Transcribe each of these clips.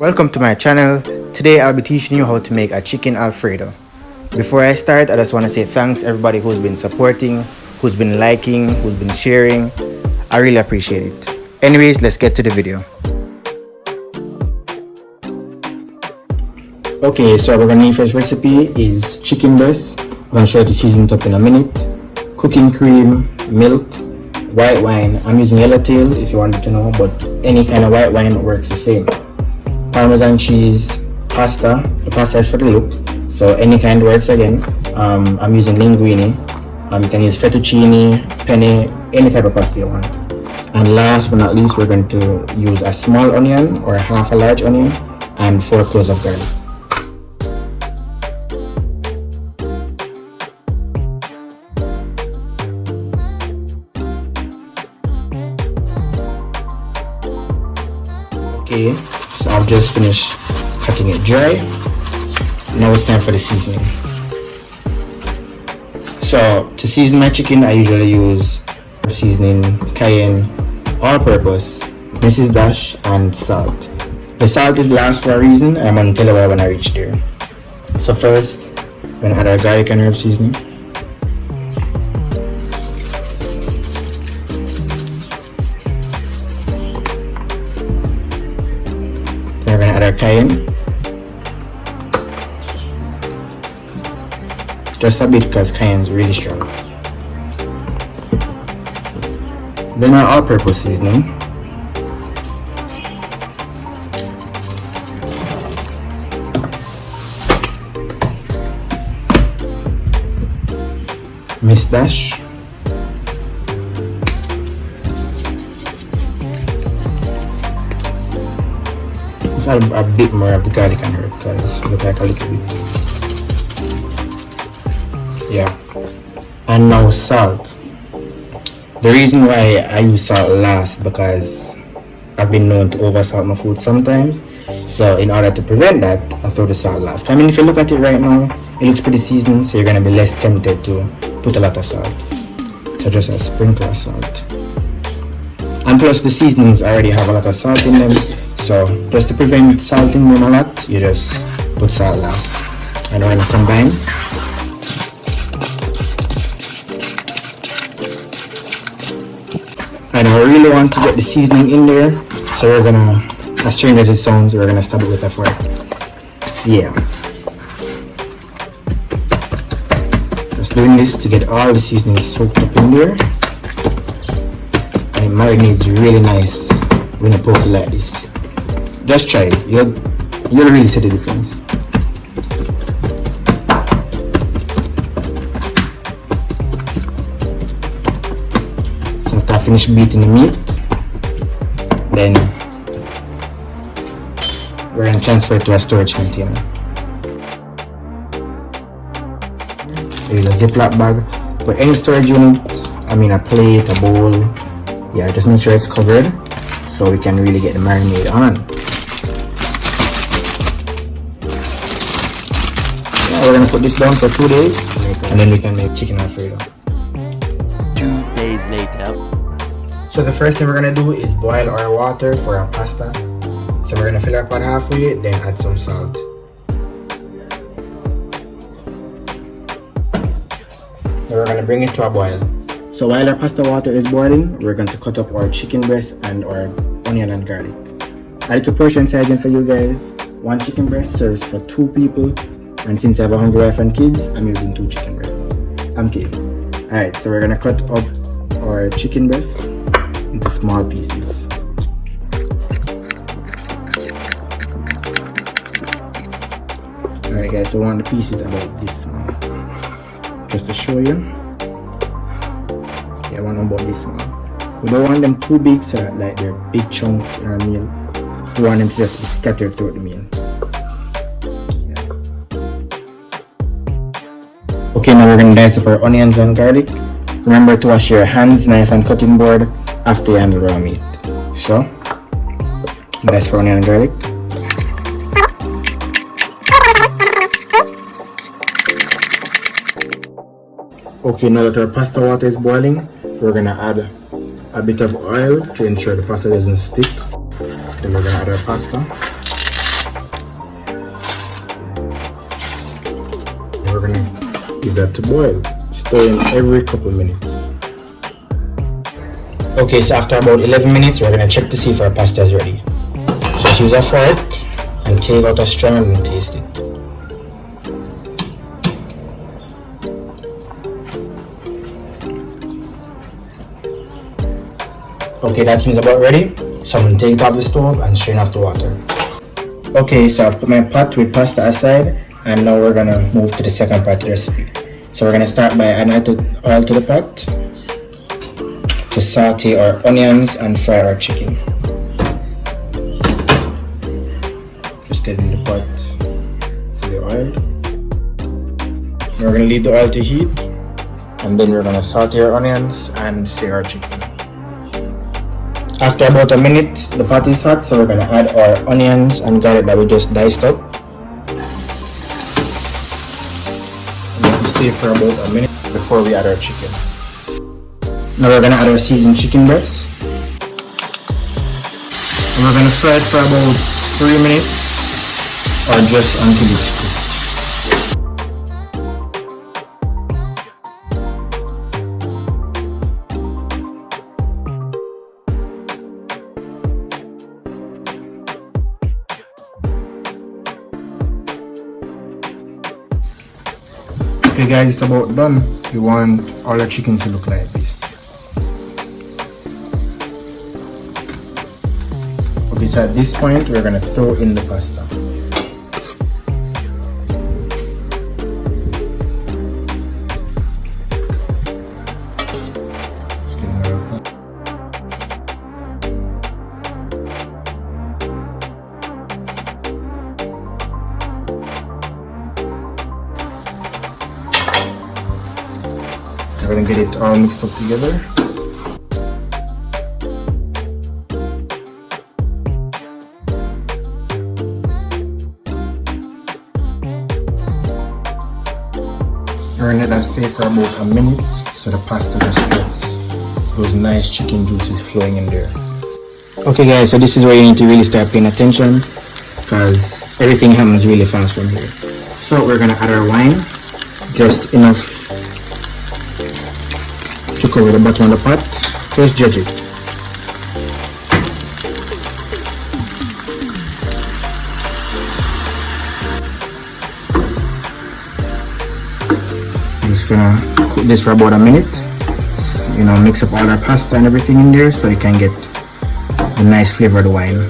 Welcome to my channel. Today I'll be teaching you how to make a chicken alfredo. Before I start, I just want to say thanks everybody who's been supporting, who's been liking, who's been sharing. I really appreciate it. Anyways, let's get to the video. Okay, so we're gonna need first recipe is chicken breast. I'm gonna show you to season it up in a minute. Cooking cream, milk, white wine. I'm using yellowtail if you wanted to know, but any kind of white wine works the same. Parmesan cheese, pasta. The pasta is for the look, so any kind works again. I'm using linguine. You can use fettuccine, penne, any type of pasta you want. And last but not least, we're going to use a small onion or half a large onion and 4 cloves of garlic. Okay, so I've just finished cutting it dry. Now it's time for the seasoning. So to season my chicken, I usually use seasoning, cayenne, all-purpose, Mrs. Dash, and salt. The salt is last for a reason, and I'm going to tell you why when I reach there. So first, I'm going to add our garlic and herb seasoning. Then we're going to add our cayenne. Just a bit because cayenne is really strong. Then our all-purpose seasoning. Miss Dash. Let's add a bit more of the garlic and herb because it looks like a little bit. Yeah. And now salt. The reason why I use salt last because I've been known to oversalt my food sometimes. So in order to prevent that, I throw the salt last. I mean, if you look at it right now, it looks pretty seasoned, so you're gonna be less tempted to put a lot of salt. So just a sprinkle of salt. And plus the seasonings already have a lot of salt in them. So just to prevent salting them a lot, you just put salt last. And we're gonna combine. And I really want to get the seasoning in there, so we're gonna, as strange as it sounds, we're gonna stab it with a fork. Yeah. Just doing this to get all the seasoning soaked up in there. And it marinates really nice when you poke it like this. Just try it, you'll really see the difference. After I finish beating the meat, then we're going to transfer it to a storage container. Use a Ziploc bag. But any storage unit, I mean a plate, a bowl, yeah, just make sure it's covered so we can really get the marinade on. Yeah, we're going to put this down for 2 days and then we can make chicken alfredo. 2 days later. So the first thing we're gonna do is boil our water for our pasta. So we're gonna fill our pot halfway, then add some salt. Then we're gonna bring it to a boil. So while our pasta water is boiling, we're going to cut up our chicken breast and our onion and garlic. I like a portion sizing for you guys. 1 chicken breast serves for 2 people, and since I have a hungry wife and kids, I'm using 2 chicken breasts. I'm kidding. Alright, so we're gonna cut up our chicken breast into small pieces. Alright guys, so we want the pieces about this small. Just to show you. Yeah, I want them about this small. We don't want them too big so that like they're big chunks in our meal. We want them to just be scattered throughout the meal. Yeah. Okay, now we're gonna dice up our onions and garlic. Remember to wash your hands, knife and cutting board after you handle raw meat. So, dice for onion and garlic. Okay, now that our pasta water is boiling, we're gonna add a bit of oil to ensure the pasta doesn't stick. Then we're gonna add our pasta. give that to boil, stirring every couple minutes. Okay, so after about 11 minutes, we're gonna check to see if our pasta is ready. So just use a fork and take out a straw and taste it. Okay, that seems about ready. So I'm gonna take it off the stove and strain off the water. Okay, so I've put my pot with pasta aside, and now we're gonna move to the second part of the recipe. So we're gonna start by adding oil to the pot to saute our onions and fry our chicken. Just get in the pot for the oil. We're gonna leave the oil to heat, and then we're gonna saute our onions and sear our chicken. After about a minute, the pot is hot, so we're gonna add our onions and garlic that we just diced up. Stay for about a minute before we add our chicken. Now we're gonna add our seasoned chicken breast. And we're gonna fry it for about 3 minutes or just until it's cooked. Okay guys, it's about done. You want all the chicken to look like this. Okay, so at this point we're gonna throw in the pasta. We're gonna get it all mixed up together. We're gonna let that stay for about a minute so the pasta just gets those nice chicken juices flowing in there. Okay guys, so this is where you need to really start paying attention because everything happens really fast from here. So we're gonna add our wine, just enough to cover the bottom of the pot. Just judge it. I'm just gonna cook this for about a minute. You know, mix up all our pasta and everything in there so you can get the nice flavor of the wine.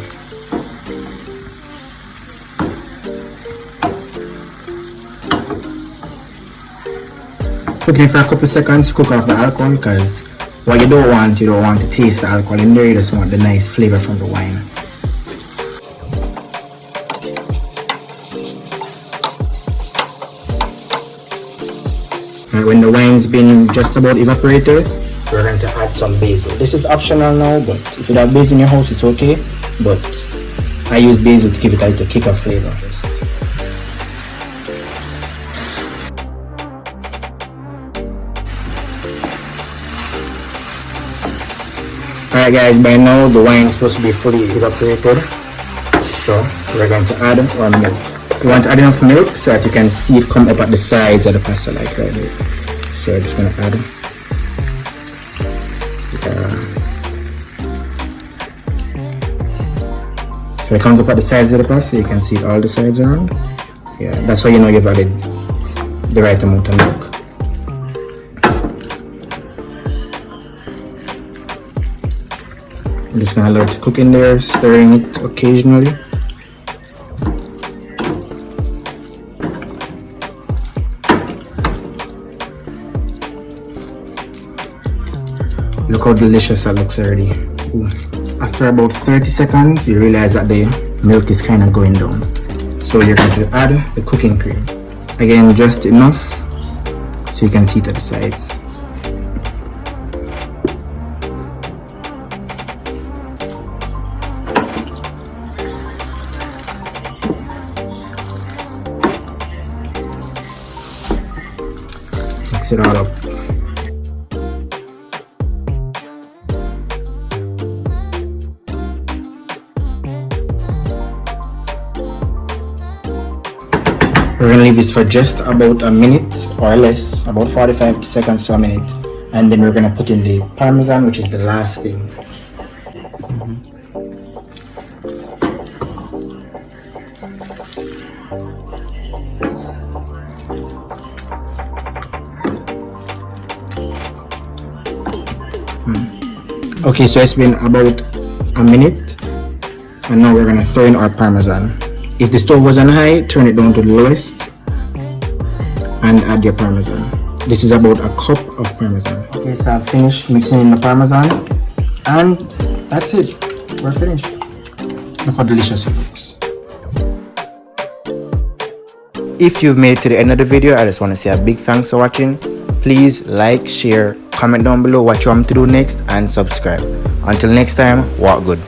Cooking for a couple seconds, cook off the alcohol because what you don't want to taste the alcohol in there, you just want the nice flavor from the wine. Right, when the wine's been just about evaporated, we're going to add some basil. This is optional now, but if you have basil in your house, it's okay. But I use basil to give it a little kick of flavor. Alright guys, by now the wine is supposed to be fully evaporated, so we're going to add our milk. You want to add enough milk so that you can see it come up at the sides of the pasta like right here. So I'm just going to add so it comes up at the sides of the pasta, you can see all the sides around. Yeah, that's how you know you've added the right amount of milk. I'm just gonna allow it to cook in there, stirring it occasionally. Look how delicious that looks already. Ooh. After about 30 seconds, you realize that the milk is kind of going down. So you're going to add the cooking cream. Again, just enough so you can see it at the sides. Mix it all up. We're gonna leave this for just about a minute or less, about 45 seconds to a minute, and then we're gonna put in the parmesan, which is the last thing. Okay, so it's been about a minute, and now we're gonna throw in our parmesan. If the stove was on high, turn it down to the lowest and add your parmesan. This is about a cup of parmesan. Okay, so I've finished mixing in the parmesan, and that's it. We're finished. Look how delicious it looks. If you've made it to the end of the video, I just want to say a big thanks for watching. Please like, share, comment down below what you want me to do next, and subscribe. Until next time, walk good.